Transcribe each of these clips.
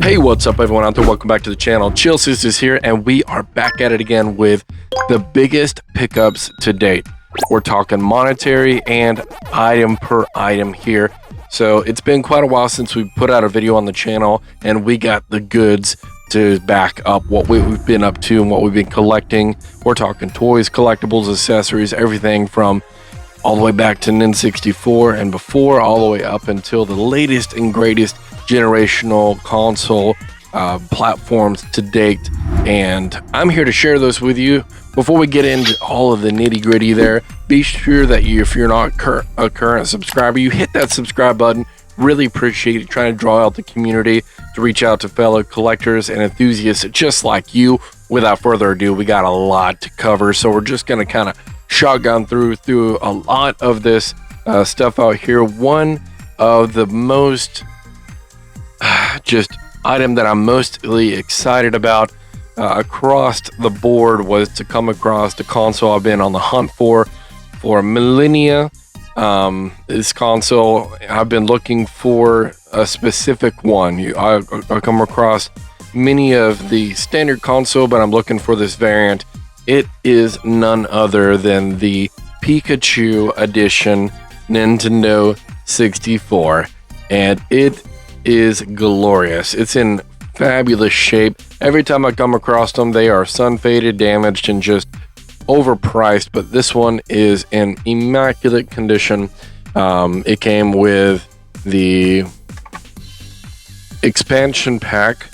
Hey, what's up everyone out there? Welcome back to the channel. CHILLSCISSORS here, and we are back at it again with the biggest pickups to date. We're talking monetary and item per item here. So it's been quite a while since we put out a video on the channel, and we got the goods to back up what we've been up to and what we've been collecting. We're talking toys, collectibles, accessories, everything from all the way back to N64 and before, all the way up until the latest and greatest generational console platforms to date. And I'm here to share those with you. Before we get into all of the nitty gritty there, be sure that if you're not a current subscriber, you hit that subscribe button. Really appreciate it, trying to draw out the community to reach out to fellow collectors and enthusiasts just like you. Without further ado, we got a lot to cover, so we're just going to kind of shotgun through a lot of this stuff out here. One of the most just item that I'm mostly excited about across the board was to come across the console I've been on the hunt for millennia. This console, I've been looking for a specific one. I come across many of the standard console, but I'm looking for this variant. It is none other than the Pikachu edition Nintendo 64, and it is glorious. It's in fabulous shape. Every time I come across them, they are sun faded, damaged, and just overpriced, but this one is in immaculate condition. It came with the expansion pack,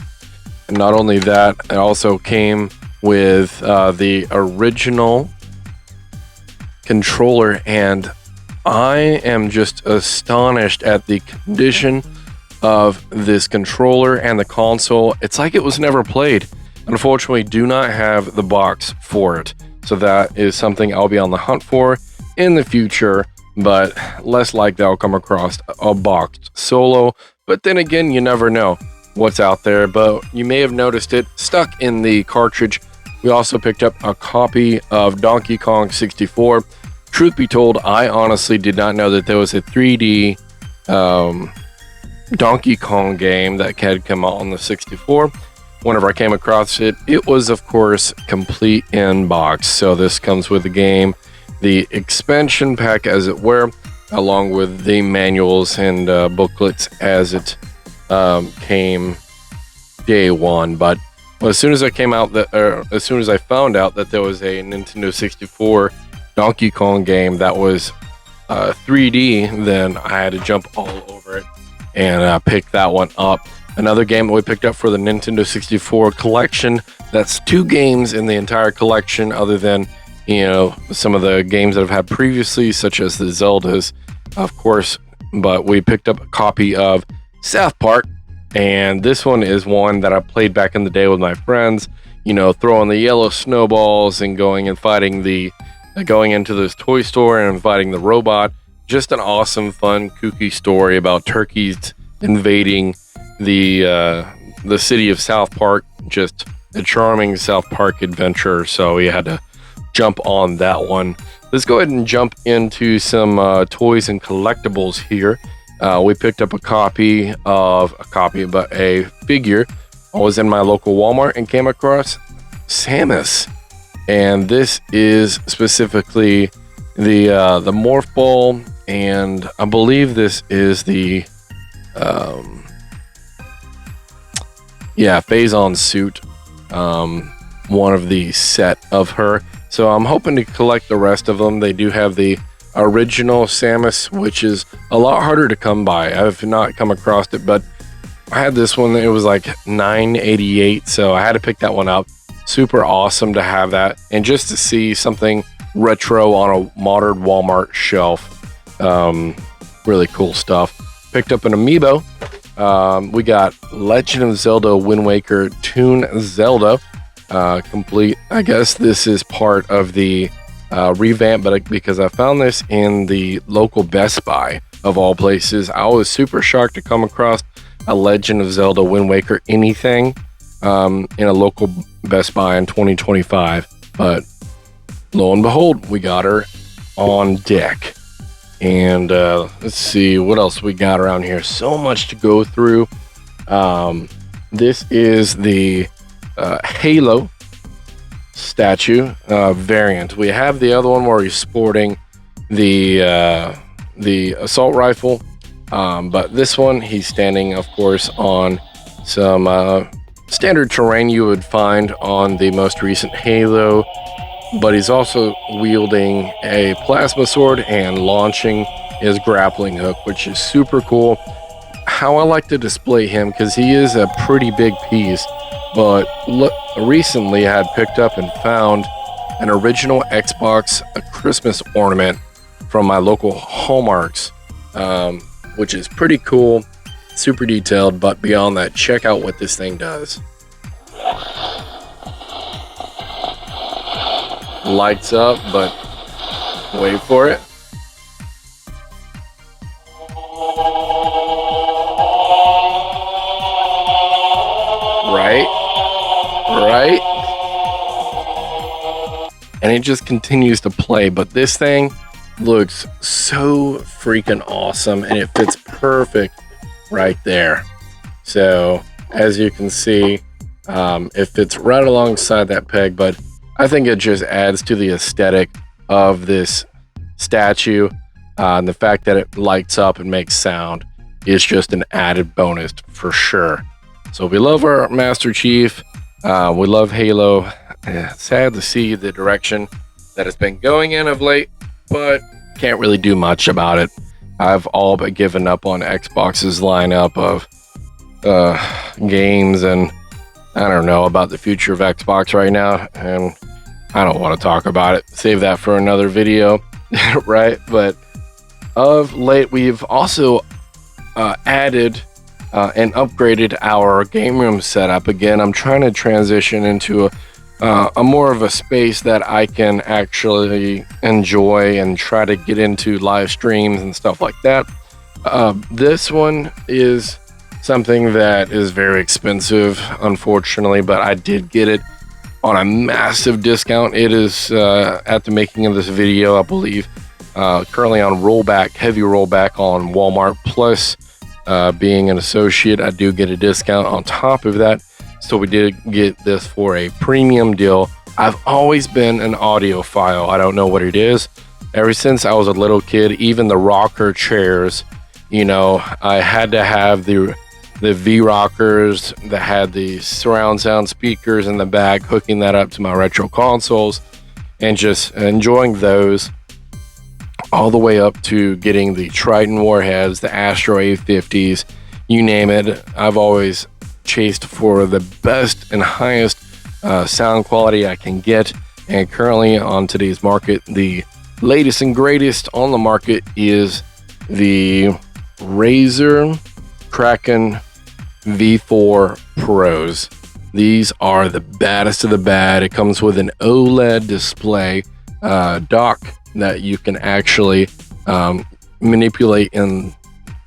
and not only that, it also came with the original controller, and I am just astonished at the condition of this controller and the console. It's like it was never played. Unfortunately, do not have the box for it, so that is something I'll be on the hunt for in the future, but less likely I'll come across a boxed solo. But then again, you never know what's out there. But you may have noticed it stuck in the cartridge. We also picked up a copy of Donkey Kong 64. Truth be told, I honestly did not know that there was a 3D Donkey Kong game that had come out on the 64. Whenever I came across it, it was of course complete in box. So this comes with the game, the expansion pack as it were, along with the manuals and booklets as it came day one. But as soon as I found out that there was a Nintendo 64 Donkey Kong game that was 3D, then I had to jump all over it and pick that one up. Another game that we picked up for the Nintendo 64 collection, that's 2 games in the entire collection, other than, you know, some of the games that I've had previously, such as the Zeldas, of course. But we picked up a copy of South Park, and this one is one that I played back in the day with my friends, you know, throwing the yellow snowballs and going and fighting going into this toy store and fighting the robot. Just an awesome, fun, kooky story about turkeys invading the city of South Park. Just a charming South Park adventure, so we had to jump on that one. Let's go ahead and jump into some toys and collectibles here. We picked up a figure. I was in my local Walmart and came across Samus, and this is specifically the Morph Ball, and I believe this is the Phazon suit, one of the set of her. So I'm hoping to collect the rest of them. They do have the original Samus, which is a lot harder to come by. I've not come across it, but I had this one. It was like $9.88, so I had to pick that one up. Super awesome to have that, and just to see something retro on a modern Walmart shelf. Really cool stuff. Picked up an amiibo. We got Legend of Zelda Wind Waker Toon Zelda complete. I guess this is part of the revamp, but because I found this in the local Best Buy of all places, I was super shocked to come across a Legend of Zelda Wind Waker anything in a local Best Buy in 2025. But lo and behold, we got her on deck. And let's see what else we got around here. So much to go through. This is the Halo statue variant. We have the other one where he's sporting the assault rifle, but this one he's standing, of course, on some standard terrain you would find on the most recent Halo, but he's also wielding a plasma sword and launching his grappling hook, which is super cool. How I like to display him, because he is a pretty big piece, but recently I had picked up and found an original Xbox Christmas ornament from my local Hallmarks, which is pretty cool, super detailed. But beyond that, check out what this thing does. Lights up, but wait for it. Right? And it just continues to play, but this thing looks so freaking awesome, and it fits perfect right there. So as you can see, it fits right alongside that peg, but I think it just adds to the aesthetic of this statue, and the fact that it lights up and makes sound is just an added bonus for sure. So we love our Master Chief. We love Halo. Sad to see the direction that it's been going in of late, but can't really do much about it. I've all but given up on Xbox's lineup of games, and I don't know about the future of Xbox right now, and I don't want to talk about it. Save that for another video, right? But of late, we've also added and upgraded our game room setup. Again, I'm trying to transition into a more of a space that I can actually enjoy and try to get into live streams and stuff like that. This one is something that is very expensive, unfortunately, but I did get it on a massive discount. It is at the making of this video, I believe, currently on rollback, heavy rollback on Walmart. Plus, being an associate, I do get a discount on top of that. So we did get this for a premium deal. I've always been an audiophile. I don't know what it is. Ever since I was a little kid, even the rocker chairs, you know, I had to have the V-rockers that had the surround sound speakers in the back, hooking that up to my retro consoles and just enjoying those, all the way up to getting the Triton warheads, the Astro A50s, you name it. I've always chased for the best and highest sound quality I can get, and currently on today's market, the latest and greatest on the market is the Razer Kraken V4 Pros. These are the baddest of the bad. It comes with an OLED display dock that you can actually manipulate in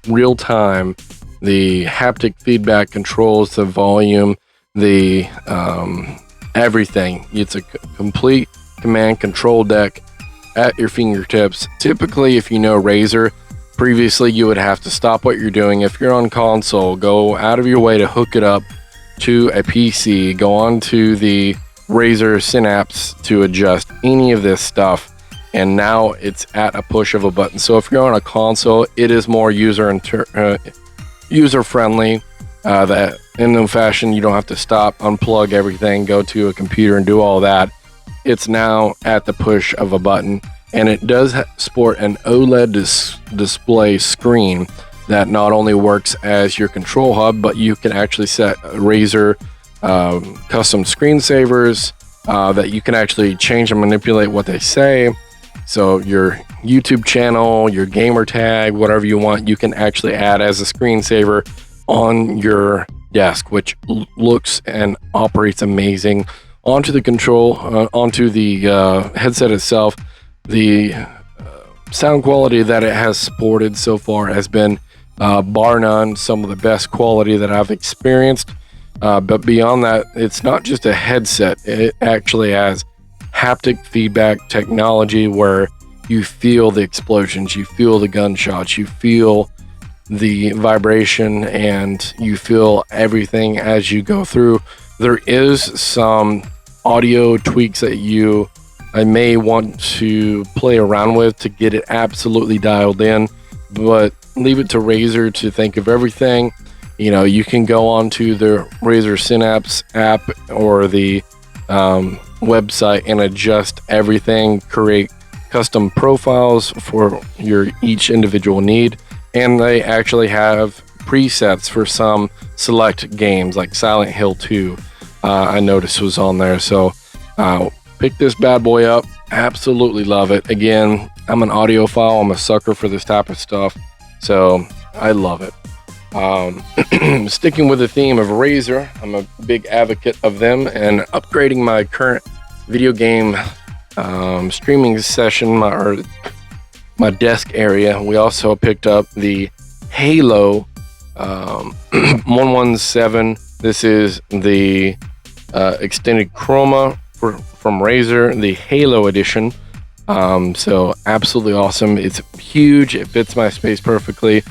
real time. The haptic feedback controls the volume, the everything. It's a complete command control deck at your fingertips. Typically, if you know Razer, previously you would have to stop what you're doing. If you're on console, go out of your way to hook it up to a PC, go on to the Razer Synapse to adjust any of this stuff, and now it's at a push of a button. So if you're on a console, it is more user-friendly, that in no fashion you don't have to stop, unplug everything, go to a computer and do all that. It's now at the push of a button, and it does sport an OLED display screen that not only works as your control hub, but you can actually set Razer custom screensavers that you can actually change and manipulate what they say. So your YouTube channel, your gamer tag, whatever you want, you can actually add as a screensaver on your desk, which looks and operates amazing. Onto the control, onto the headset itself, the sound quality that it has supported so far has been bar none some of the best quality that I've experienced. But beyond that, it's not just a headset. It actually has haptic feedback technology where you feel the explosions, you feel the gunshots, you feel the vibration and you feel everything as you go through. There is some audio tweaks that I may want to play around with to get it absolutely dialed in, but leave it to Razer to think of everything. You know, you can go onto the Razer Synapse app or the website and adjust everything, create custom profiles for your each individual need, and they actually have presets for some select games like Silent Hill 2. I noticed was on there, so pick this bad boy up. Absolutely love it. Again, I'm an audiophile. I'm a sucker for this type of stuff, so I love it. Sticking with the theme of Razer, I'm a big advocate of them, and upgrading my current video game streaming session, my desk area. We also picked up the Halo 117. This is the extended chroma from Razer, the Halo edition. So absolutely awesome. It's huge. It fits my space perfectly.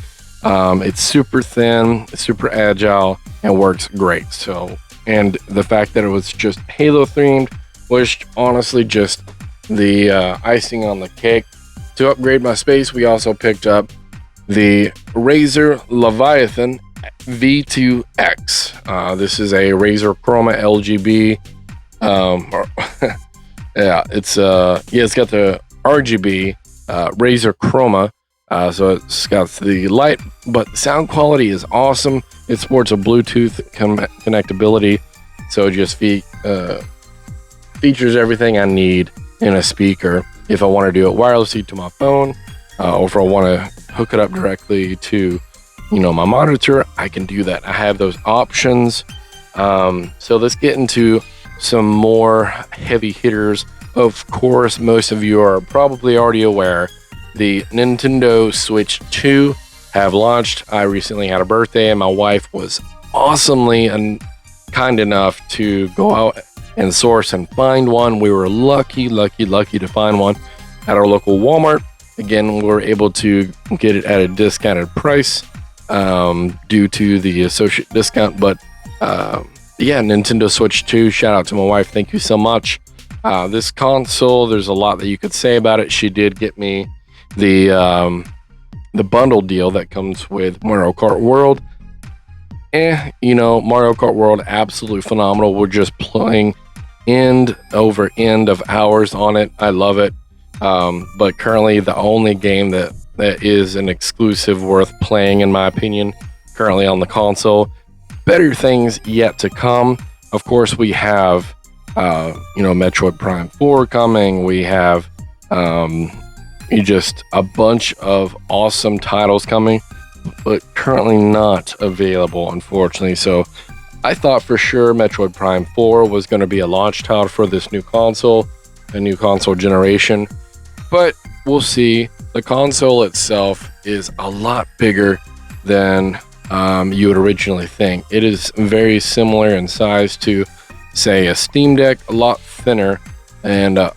It's super thin, super agile, and works great. So, and the fact that it was just Halo themed was honestly just the icing on the cake. To upgrade my space, we also picked up the Razer Leviathan V2X. This is a Razer Chroma LGB. It's got the RGB Razer Chroma. So it's got the light, but sound quality is awesome. It sports a Bluetooth connectability, so it just features everything I need in a speaker. If I want to do it wirelessly to my phone, or if I want to hook it up directly to, my monitor, I can do that. I have those options. So let's get into some more heavy hitters. Of course, most of you are probably already aware the Nintendo Switch 2 have launched. I recently had a birthday, and my wife was awesomely and kind enough to go out and source and find one. We were lucky to find one at our local Walmart. Again, we were able to get it at a discounted price due to the associate discount. But Nintendo Switch 2, shout out to my wife. Thank you so much. This console, there's a lot that you could say about it. She did get me the bundle deal that comes with Mario Kart World. Mario Kart World, absolutely phenomenal. We're just playing end over end of hours on it. I love it. But currently the only game that is an exclusive worth playing, in my opinion, currently on the console. Better things yet to come. Of course, we have Metroid Prime 4 coming. We have just a bunch of awesome titles coming, but currently not available, unfortunately. So I thought for sure Metroid Prime 4 was going to be a launch title for this new console, a new console generation, but we'll see. The console itself is a lot bigger than you would originally think. It is very similar in size to, say, a Steam Deck, a lot thinner, and I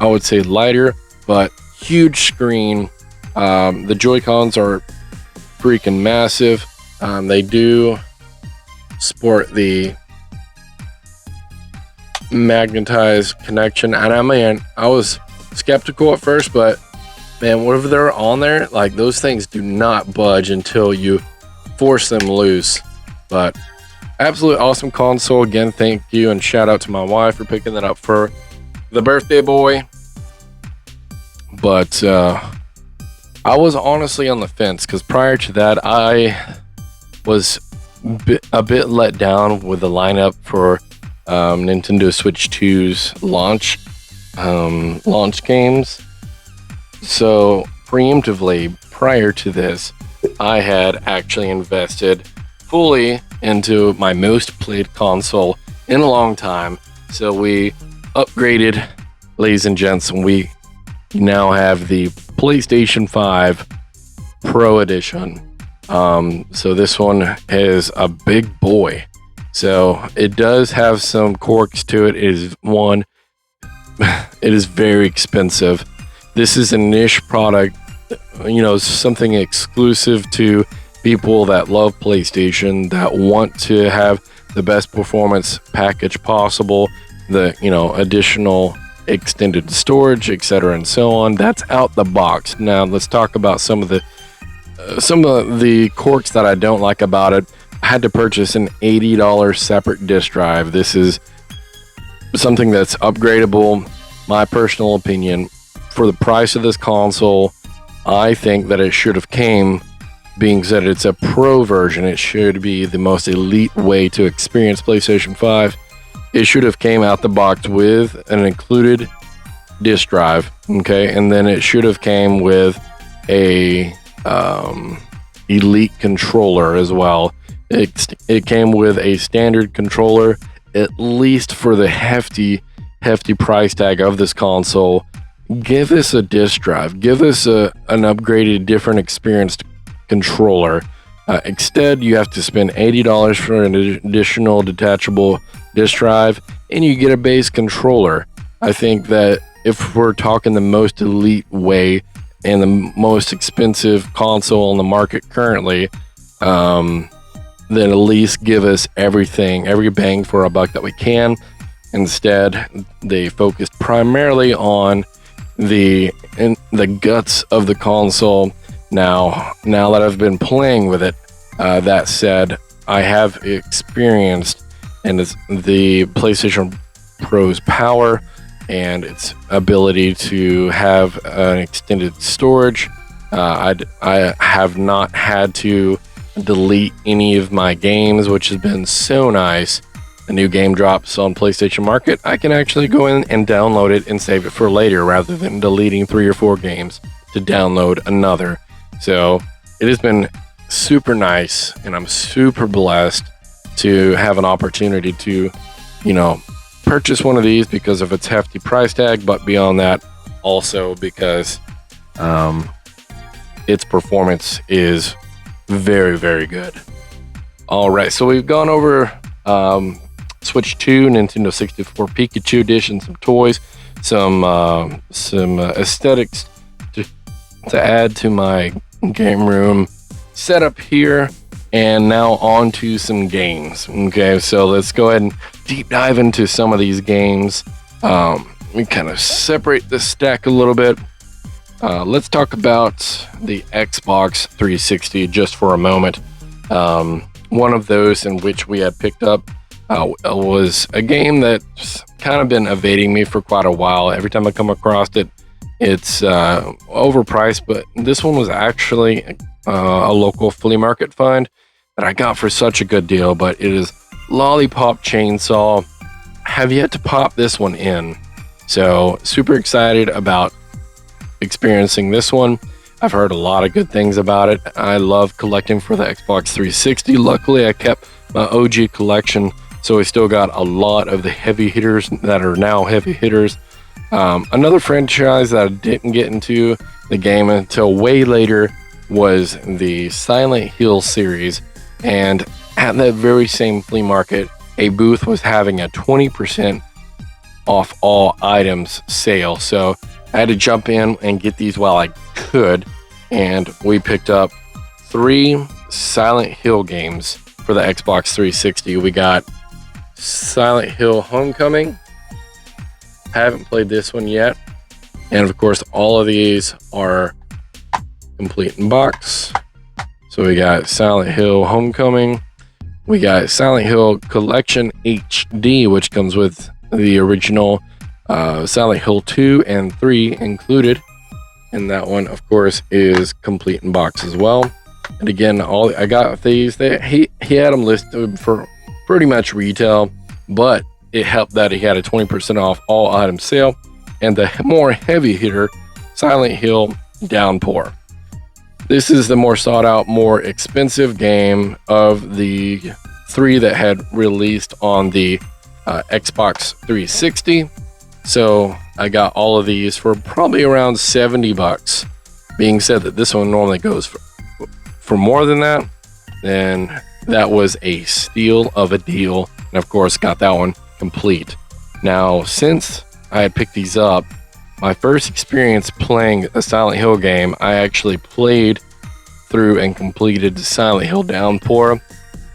would say lighter, but huge screen. The Joy-Cons are freaking massive. They do sport the magnetized connection, and I was skeptical at first, but man, whatever they're on there, like, those things do not budge until you force them loose. But absolutely awesome console. Again, thank you and shout out to my wife for picking that up for the birthday boy. But I was honestly on the fence, because prior to that, I was a bit let down with the lineup for Nintendo Switch 2's launch games. So preemptively, prior to this, I had actually invested fully into my most played console in a long time. So we upgraded, ladies and gents, and we now have the PlayStation 5 Pro Edition. So this one is a big boy. So it does have some quirks to it. It is very expensive. This is a niche product, something exclusive to people that love PlayStation, that want to have the best performance package possible, the additional extended storage, etc., and so on. That's out the box. Now let's talk about some of the quirks that I don't like about it. I had to purchase an $80 separate disk drive. This is something that's upgradable. My personal opinion, for the price of this console, I think that it should have came, being said it's a pro version, it should be the most elite way to experience PlayStation 5. It should have came out the box with an included disk drive, okay, and then it should have came with a elite controller as well. It came with a standard controller, at least for the hefty price tag of this console. Give us a disk drive. Give us an upgraded, different experienced controller. Instead, you have to spend $80 for an additional detachable disk drive, and you get a base controller. I think that if we're talking the most elite way and the most expensive console on the market currently, then at least give us everything, every bang for a buck that we can. Instead, they focused primarily on the guts of the console. Now that I've been playing with it, that said, I have experienced the PlayStation Pro's power and its ability to have an extended storage. I have not had to delete any of my games, which has been so nice. A new game drops on PlayStation Market, I can actually go in and download it and save it for later, rather than deleting 3 or 4 games to download another. So it has been super nice, and I'm super blessed to have an opportunity to, purchase one of these because of its hefty price tag, but beyond that, also because its performance is very, very good. All right, so we've gone over Switch 2, Nintendo 64 Pikachu Edition, some toys, some aesthetics to add to my game room setup here, and now on to some games. Okay, so let's go ahead and deep dive into some of these games. We kind of separate the stack a little bit. Let's talk about the Xbox 360 just for a moment. One of those in which we had picked up was a game that's kind of been evading me for quite a while. Every time I come across it, it's overpriced, but this one was actually a local flea market find that I got for such a good deal. But it is Lollipop Chainsaw. Have yet to pop this one in, so super excited about experiencing this one. I've heard a lot of good things about it. I love collecting for the Xbox 360. Luckily, I kept my OG collection, so I still got a lot of the heavy hitters that are now heavy hitters. Another franchise that I didn't get into the game until way later was the Silent Hill series, and at that very same flea market, a booth was having a 20% off all items sale. So I had to jump in and get these while I could, and we picked up 3 Silent Hill games for the Xbox 360. We got Silent Hill Homecoming. Haven't played this one yet. And of course, all of these are complete in box. So we got Silent Hill Homecoming. We got Silent Hill Collection HD, which comes with the original Silent Hill 2 and 3 included. And that one, of course, is complete in box as well. And again, I got these. He had them listed for pretty much retail, but it helped that he had a 20% off all items sale, and the more heavy hitter, Silent Hill Downpour. This is the more sought out, more expensive game of the 3 that had released on the Xbox 360. So I got all of these for probably around $70. Being said that this one normally goes for more than that, then that was a steal of a deal. And of course, got that one complete. Now, since I had picked these up, my first experience playing a Silent Hill game, I actually played through and completed Silent Hill Downpour.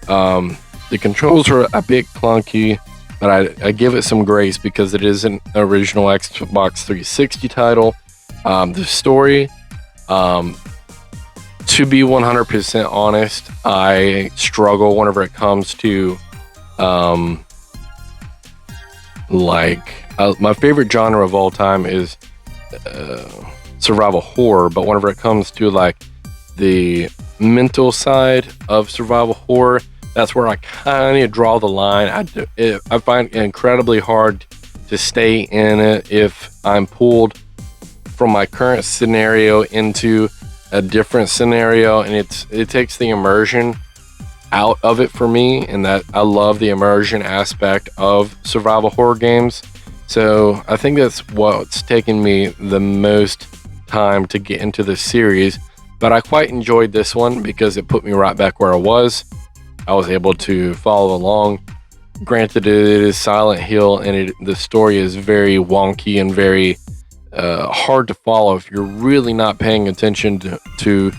The controls are a bit clunky, but I give it some grace because it is an original Xbox 360 title. The story, to be 100% honest, I struggle whenever it comes to my favorite genre of all time is survival horror, but whenever it comes to like the mental side of survival horror, that's where I kind of draw the line. I find it incredibly hard to stay in it if I'm pulled from my current scenario into a different scenario, and it takes the immersion out of it for me, and that I love the immersion aspect of survival horror games. So I think that's what's taken me the most time to get into the series, but I quite enjoyed this one because it put me right back where I was. I was able to follow along. Granted, it is Silent Hill, and the story is very wonky and very hard to follow if you're really not paying attention to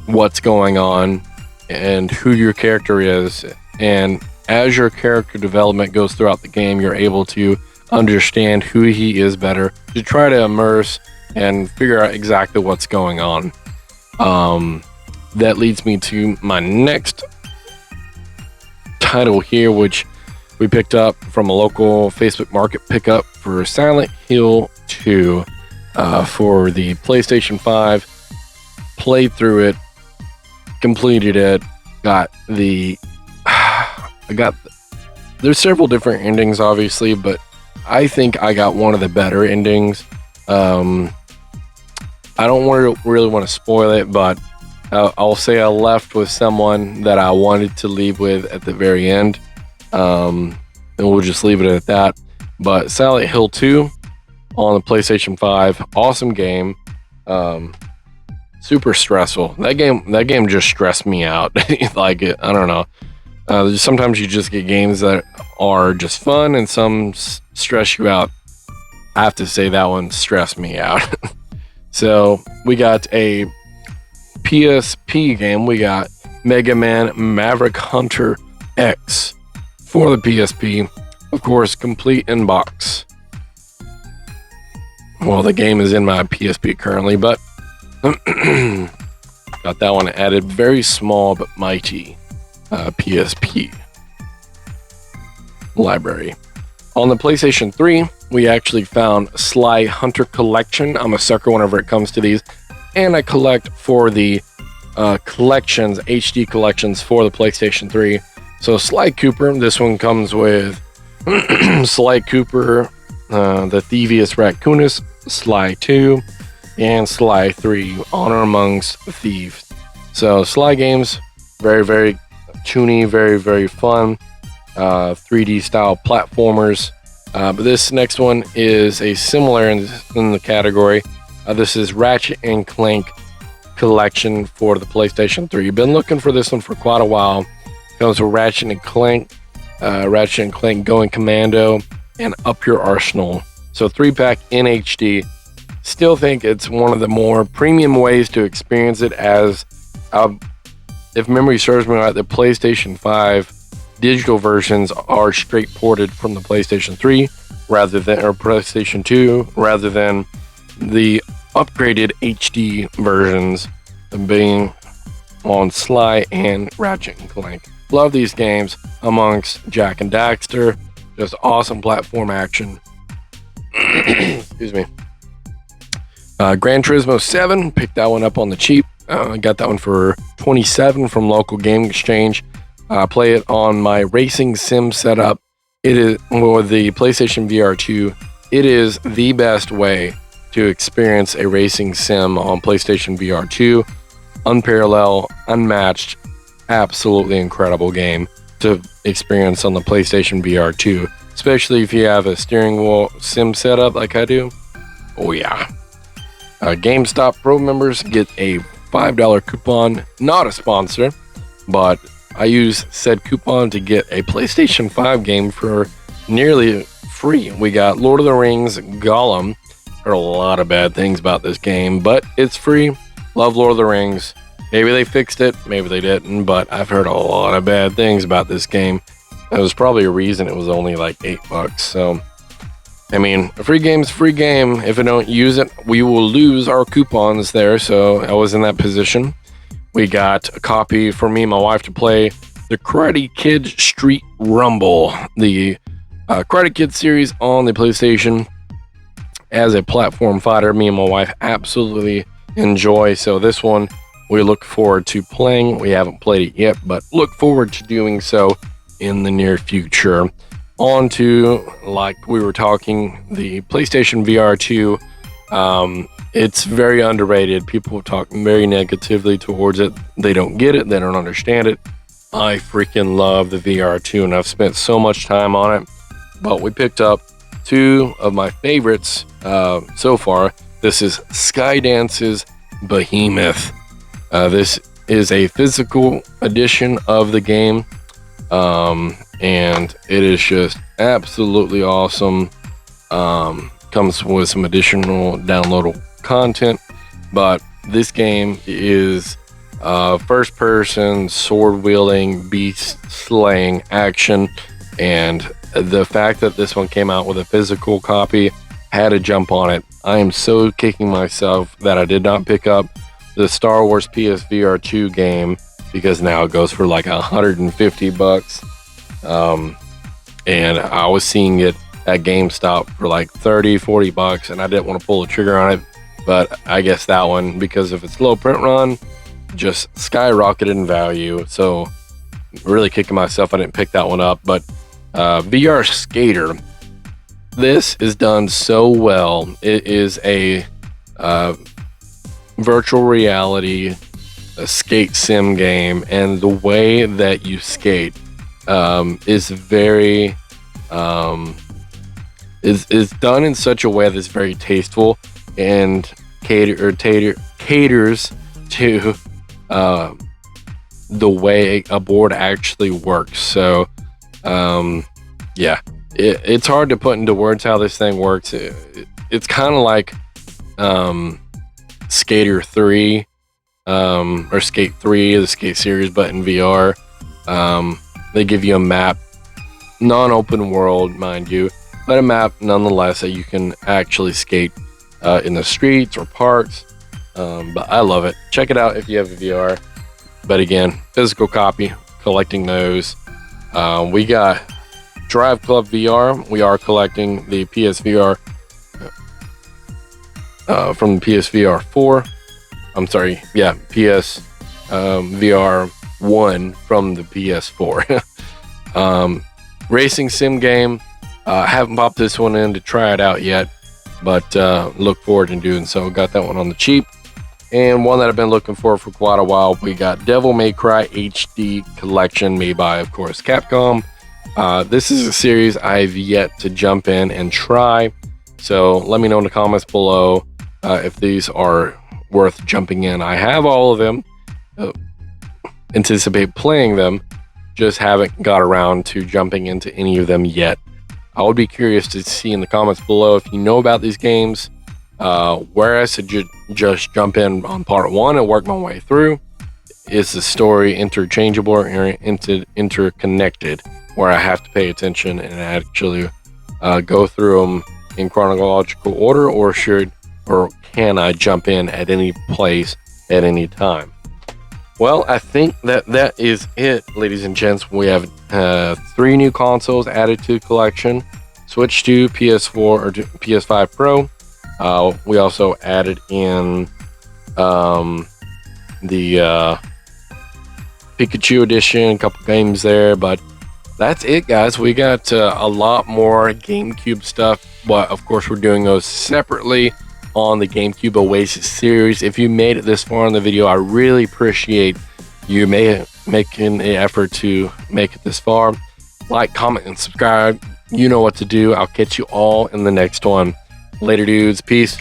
what's going on and who your character is. And as your character development goes throughout the game, you're able to understand who he is better, to try to immerse and figure out exactly what's going on. That leads me to my next title here, which we picked up from a local Facebook Market pickup for Silent Hill 2 for the PlayStation 5. Played through it, completed it, there's several different endings obviously, but I think I got one of the better endings. I don't really want to spoil it, but I'll say I left with someone that I wanted to leave with at the very end. And we'll just leave it at that. But Silent Hill 2 on the PlayStation 5, awesome game. Super stressful. That game just stressed me out. Like, I don't know. Sometimes you just get games that are just fun and some stress you out. I have to say that one stressed me out. So we got a PSP game. We got Mega Man Maverick Hunter X for the PSP. Of course, complete in box. Well, the game is in my PSP currently, but got that one added. Very small but mighty PSP library. On the PlayStation 3, we actually found Sly Hunter Collection. I'm a sucker whenever it comes to these, and I collect for the collections, HD collections for the PlayStation 3. So Sly Cooper, this one comes with Sly Cooper, the Thievius Raccoonus, Sly 2, and Sly 3, Honor Amongst Thieves. So Sly games, very, very toony, very, very fun, 3D style platformers. But this next one is a similar in the category. This is Ratchet and Clank Collection for the PlayStation 3. You've been looking for this one for quite a while. Comes with Ratchet and Clank Going Commando, and Up Your Arsenal. So 3-pack in HD. Still think it's one of the more premium ways to experience it, as if memory serves me right, the PlayStation 5 digital versions are straight ported from the PlayStation 3 or PlayStation 2, rather than the upgraded HD versions being on Sly and Ratchet and Clank. Love these games amongst Jak and Daxter. Just awesome platform action. Excuse me. Gran Turismo 7, picked that one up on the cheap. Got that one for $27 from local game exchange. Play it on my racing sim setup. It is, with the PlayStation VR 2, it is the best way to experience a racing sim on PlayStation VR 2. Unparalleled, unmatched, absolutely incredible game to experience on the PlayStation VR 2, especially if you have a steering wheel sim setup like I do. Oh yeah. GameStop Pro members get a $5 coupon, not a sponsor, but I use said coupon to get a PlayStation 5 game for nearly free. We got Lord of the Rings Gollum. There are a lot of bad things about this game, but it's free. Love Lord of the Rings. Maybe they fixed it, maybe they didn't, but I've heard a lot of bad things about this game. There was probably a reason it was only like $8. So, I mean, a free game's a free game. If I don't use it, we will lose our coupons there. So I was in that position. We got a copy for me and my wife to play the Karate Kid Street Rumble, the Karate Kid series on the PlayStation. As a platform fighter, me and my wife absolutely enjoy. So this one we look forward to playing. We haven't played it yet, but look forward to doing so in the near future. On to, like we were talking, the PlayStation VR 2. It's very underrated. People talk very negatively towards it. They don't get it. They don't understand it. I freaking love the VR 2, and I've spent so much time on it. But we picked up two of my favorites so far. This is Skydance's Behemoth. This is a physical edition of the game, and it is just absolutely awesome. Comes with some additional downloadable content, but this game is first-person, sword-wielding, beast-slaying action, and the fact that this one came out with a physical copy, had to jump on it. I am so kicking myself that I did not pick up the Star Wars PSVR 2 game, because now it goes for like $150. And I was seeing it at GameStop for like $30-40, and I didn't want to pull the trigger on it. But I guess that one, because of its low print run, just skyrocketed in value. So really kicking myself I didn't pick that one up. But VR Skater, this is done so well. It is a virtual reality, a skate sim game, and the way that you skate is very is done in such a way that's very tasteful and caters to the way a board actually works. So yeah, it's hard to put into words how this thing works. It's kind of like Skater 3 or Skate 3, the Skate series, but in VR. They give you a map, non-open world, mind you, but a map nonetheless that you can actually skate in the streets or parks. But I love it. Check it out if you have a VR. But again, physical copy, collecting those. We got Drive Club VR. We are collecting the PSVR from the PSVR 4. I'm sorry, yeah, PS VR 1 from the PS4. Racing sim game. Haven't popped this one in to try it out yet, but look forward to doing so. Got that one on the cheap. And one that I've been looking for quite a while, we got Devil May Cry HD Collection, made by, of course, Capcom. This is a series I've yet to jump in and try, so let me know in the comments below if these are worth jumping in. I have all of them, anticipate playing them, just haven't got around to jumping into any of them yet. I would be curious to see in the comments below if you know about these games, where I should just jump in on part 1 and work my way through. Is the story interchangeable or interconnected, where I have to pay attention and actually go through them in chronological order, or can I jump in at any place at any time? Well, I think that is it, ladies and gents. We have 3 new consoles added to the collection. Switch to PS4 or to PS5 Pro. We also added in the Pikachu edition, a couple games there, but that's it, guys. We got a lot more GameCube stuff, but of course we're doing those separately on the GameCube Oasis series. If you made it this far in the video, I really appreciate you making an effort to make it this far. Like, comment, and subscribe. You know what to do. I'll catch you all in the next one. Later, dudes. Peace.